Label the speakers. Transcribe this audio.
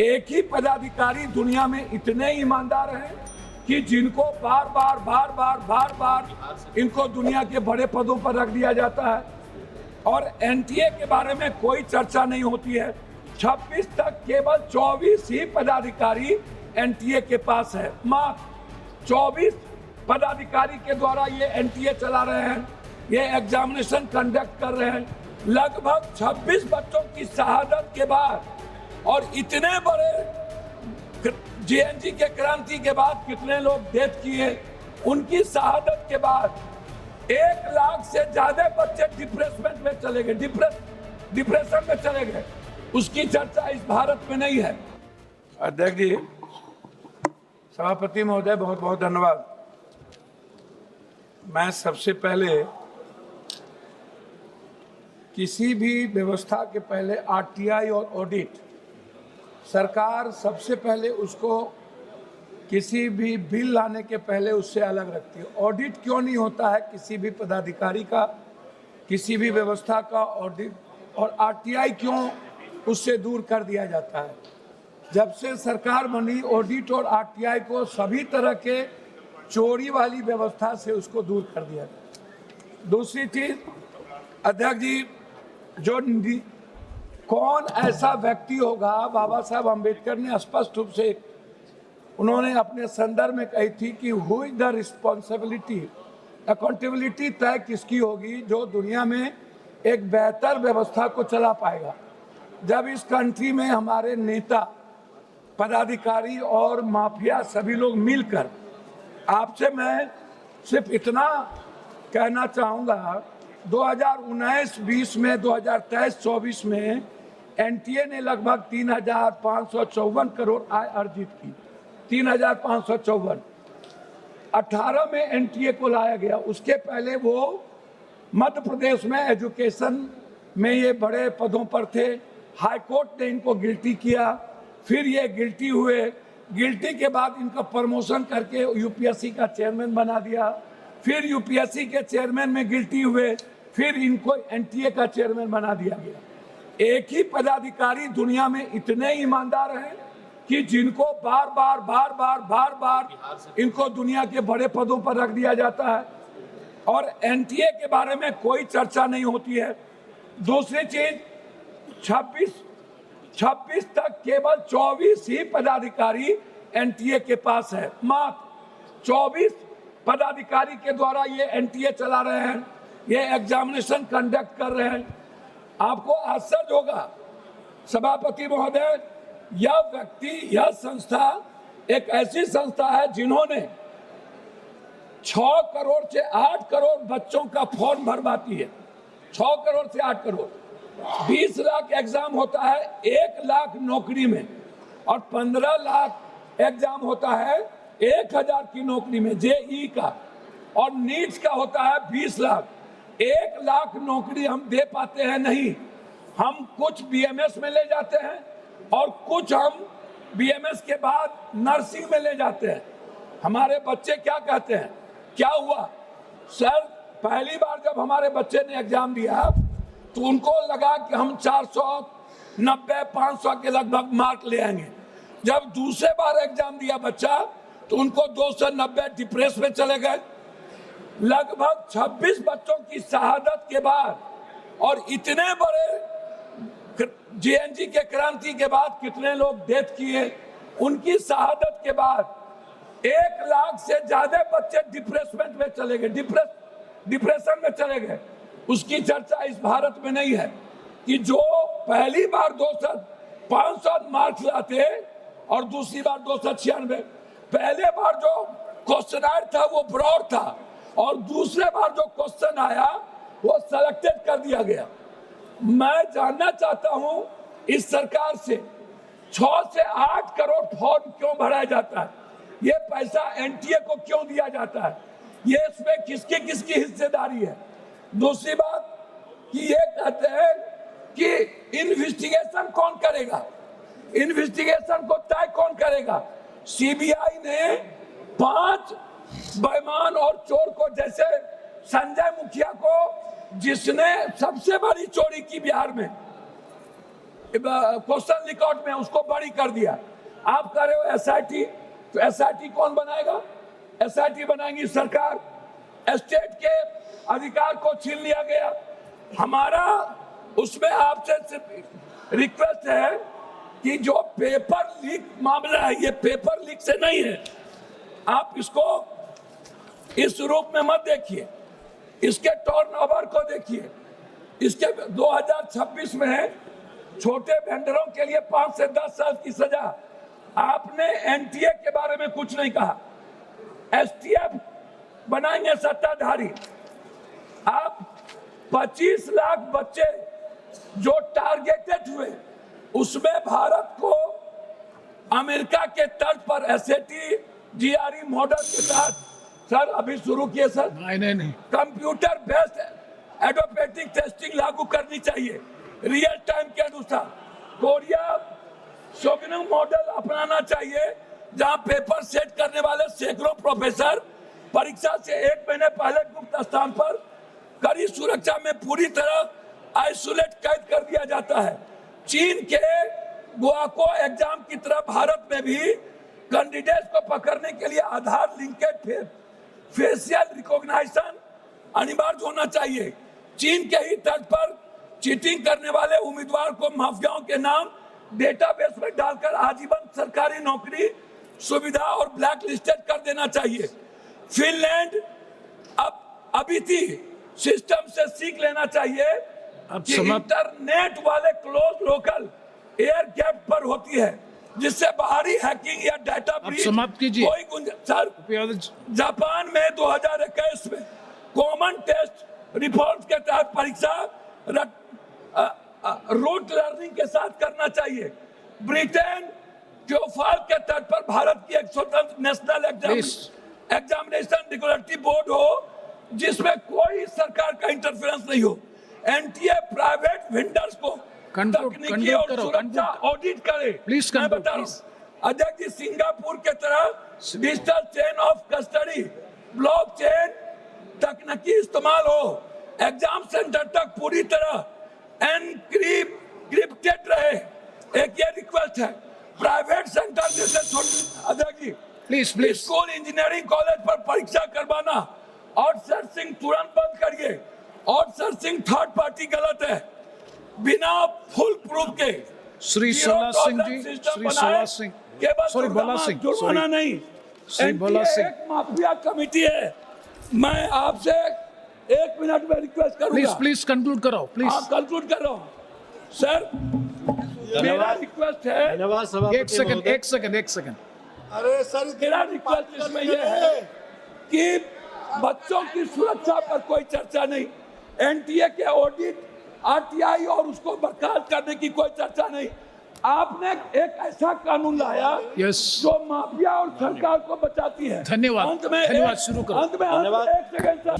Speaker 1: एक ही पदाधिकारी दुनिया में इतने ईमानदार हैं कि जिनको बार बार इनको दुनिया के बड़े पदों पर रख दिया जाता है और एनटीए के बारे में कोई चर्चा नहीं होती है। 26 तक केवल 24 ही पदाधिकारी एनटीए के पास है। मात्र 24 पदाधिकारी के द्वारा ये एनटीए चला रहे हैं, ये एग्जामिनेशन कंडक्ट कर रहे हैं। लगभग 26 बच्चों की शहादत के बाद और इतने बड़े जेएनजी के क्रांति के बाद कितने लोग डेथ किए, उनकी शहादत के बाद 1 लाख से ज्यादा बच्चे डिप्रेशन में चले गए, डिप्रेशन में चले गए। उसकी चर्चा इस भारत में नहीं है। अध्यक्ष जी, सभापति महोदय, बहुत बहुत धन्यवाद। मैं सबसे पहले किसी भी व्यवस्था के पहले आरटीआई और ऑडिट, सरकार सबसे पहले उसको किसी भी बिल लाने के पहले उससे अलग रखती है। ऑडिट क्यों नहीं होता है किसी भी पदाधिकारी का, किसी भी व्यवस्था का ऑडिट, और आरटीआई क्यों उससे दूर कर दिया जाता है? जब से सरकार बनी, ऑडिट और आरटीआई को सभी तरह के चोरी वाली व्यवस्था से उसको दूर कर दिया। दूसरी चीज अध्यक्ष जी, जो कौन ऐसा व्यक्ति होगा, बाबा साहब अम्बेडकर ने स्पष्ट रूप से उन्होंने अपने संदर्भ में कही थी कि who is the responsibility, accountability तय किसकी होगी जो दुनिया में एक बेहतर व्यवस्था को चला पाएगा। जब इस कंट्री में हमारे नेता, पदाधिकारी और माफिया सभी लोग मिलकर, आपसे मैं सिर्फ इतना कहना चाहूँगा, 2019-20 में, 2023-24 में एनटीए ने लगभग 3,554 करोड़ आय अर्जित की। 3,554 18 में एनटीए को लाया गया। उसके पहले वो मध्य प्रदेश में एजुकेशन में ये बड़े पदों पर थे। हाई कोर्ट ने इनको गिल्टी किया, फिर ये गिल्टी हुए। गिल्टी के बाद इनका प्रमोशन करके यूपीएससी का चेयरमैन बना दिया, फिर यूपीएससी के चेयरमैन में गिल्टी हुए, फिर इनको एनटीए का चेयरमैन बना दिया गया। एक ही पदाधिकारी दुनिया में इतने ईमानदार हैं कि जिनको बार बार इनको दुनिया के बड़े पदों पर रख दिया जाता है और एनटीए के बारे में कोई चर्चा नहीं होती है। दूसरी चीज, 26 तक केवल 24 ही पदाधिकारी एनटीए के पास है। मात्र 24 पदाधिकारी के द्वारा ये एनटीए चला रहे हैं, ये एग्जामिनेशन कंडक्ट कर रहे हैं। आपको आश्चर्य होगा सभापति महोदय, यह व्यक्ति, यह संस्था एक ऐसी संस्था है जिन्होंने 6 करोड़ से 8 करोड़ बच्चों का फॉर्म भरवाती है। 6 करोड़ से 8 करोड़, 20 लाख एग्जाम होता है 1 लाख नौकरी में, और 15 लाख एग्जाम होता है 1000 की नौकरी में जेई का, और नीट्स का होता है 20 लाख। 1 लाख नौकरी हम दे पाते हैं नहीं। हम कुछ बीएमएस में ले जाते हैं और कुछ हम बीएमएस के बाद नर्सिंग में ले जाते हैं। हमारे बच्चे क्या कहते हैं, क्या हुआ सर, पहली बार जब हमारे बच्चे ने एग्जाम दिया तो उनको लगा कि हम 490-500 के लगभग मार्क ले आएंगे। जब दूसरे बार एग्जाम दिया बच्चा तो उनको 290 डिप्रेस में चले गए। लगभग 26 बच्चों की शहादत के बाद और इतने बड़े जेएनजी के क्रांति के बाद कितने लोग डेथ किए, उनकी शहादत के बाद 1 लाख से ज्यादा बच्चे डिप्रेशन में चले गए, डिप्रेशन में चले गए। उसकी चर्चा इस भारत में नहीं है कि जो पहली बार 500 मार्क्स लाते और दूसरी बार 296, पहले बार जो क्वेश्चन था वो ब्रॉड था और दूसरे बार जो क्वेश्चन आया वो सेलेक्टेड कर दिया गया। मैं जानना चाहता हूं इस सरकार से 6 से 8 करोड़ फॉर्म क्यों भराया जाता है, ये पैसा एनटीए को क्यों दिया जाता है, ये इसमें किसकी किसकी हिस्सेदारी है। दूसरी बात कि ये कहते हैं कि इन्वेस्टिगेशन कौन करेगा, इन्वेस्टिगेशन को तय कौन करेगा। सीबीआई ने 5 बेईमान और चोर को, जैसे संजय मुखिया को, जिसने सबसे बड़ी चोरी की बिहार में, क्वेश्चन रिकॉर्ड में उसको बड़ी कर दिया। आप कह रहे हो एसआईटी, तो एसआईटी कौन बनाएगा? एसआईटी बनाएंगी सरकार। स्टेट के अधिकार को छीन लिया गया। हमारा उसमें आपसे रिक्वेस्ट है कि जो पेपर लीक मामला है, ये पेपर लीक से नहीं है। आप इसको इस रूप में मत देखिए, इसके टर्नओवर को देखिए। इसके 2026 में छोटे वेंडरों के लिए 5 से 10 साल की सजा। आपने एनटीए के बारे में कुछ नहीं कहा। एसटीएफ बनाएंगे सत्ताधारी। आप 25 लाख बच्चे जो टारगेटेड हुए, उसमें भारत को अमेरिका के तर्ज पर एसएटी जीआरई मॉडल के साथ सर अभी शुरू किए सर।
Speaker 2: नहीं
Speaker 1: कंप्यूटर बेस्ड एडोप्टिक टेस्टिंग लागू करनी चाहिए रियल टाइम के अनुसार। कोरिया शोगनम मॉडल अपनाना चाहिए, जहां पेपर सेट करने वाले सैकड़ों प्रोफेसर परीक्षा से 1 महीने पहले गुप्त स्थान पर कड़ी सुरक्षा में पूरी तरह आइसोलेट कैद कर दिया जाता है। चीन के गुआको एग्जाम की तरह भारत में भी कैंडिडेट्स को पकड़ने के लिए आधार लिंकेड फेशियल रिकॉग्निशन अनिवार्य होना चाहिए। चीन के ही तर्ज पर चीटिंग करने वाले उम्मीदवार को माफियाओं के नाम डेटाबेस में डालकर आजीवन सरकारी नौकरी सुविधा और ब्लैक लिस्टेड कर देना चाहिए। फिनलैंड अभी थी सिस्टम से सीख लेना चाहिए कि इंटरनेट वाले क्लोज लोकल एयर गैप पर होती है, जिससे बाहरी हैकिंग या डाटा ब्रीच कोई गुंजाइश। जापान में 2021 में कॉमन टेस्ट रिफॉर्म्स के तहत परीक्षा रूट लर्निंग के साथ करना चाहिए। ब्रिटेन ट्योफल के तर्ज पर भारत की एक स्वतंत्र नेशनल एग्जामिनेशन रेगुलेटरी बोर्ड हो, जिसमें कोई सरकार का इंटरफेरेंस नहीं हो। एनटीए प्राइवेट वेंडर्स को तकनीकी और सुरक्षा ऑडिट करे। मैं बता रहा हूं अध्यक्ष जी, सिंगापुर के तरह digital chain of custody blockchain तकनीकी इस्तेमाल हो। एग्जाम सेंटर तक पूरी तरह एनक्रिप्टेड रहे। एक ये रिक्वेस्ट है। प्राइवेट सेंटर जैसे अध्यक्ष जी प्लीज स्कूल इंजीनियरिंग कॉलेज पर परीक्षा करवाना आउटसोर्सिंग तुरंत बंद करिए। आउटसोर्सिंग थर्ड पार्टी गलत है। बिना फुल प्रूफ के
Speaker 2: श्री सोला सिंह जी, श्री सोला सिंह, सॉरी भोला सिंह,
Speaker 1: जुर्माना नहीं।
Speaker 2: श्री भोला सिंह,
Speaker 1: एक माफिया कमेटी है। मैं आपसे 1 मिनट में रिक्वेस्ट करूंगा।
Speaker 2: प्लीज कंक्लूड कराओ प्लीज।
Speaker 1: हाँ, कंक्लूड कर रहा हूँ सर। मेरा रिक्वेस्ट है।
Speaker 2: एक सेकंड।
Speaker 1: अरे सर, मेरा रिक्वेस्ट इसमें यह है कि बच्चों की सुरक्षा पर कोई चर्चा नहीं। एनटीए के ऑडिट, आरटीआई और उसको बर्खास्त करने की कोई चर्चा नहीं। आपने एक ऐसा कानून लाया जो माफिया और सरकार को बचाती है।
Speaker 2: धन्यवाद। शुरू करो।
Speaker 1: अंत में 1 सेकंड सर।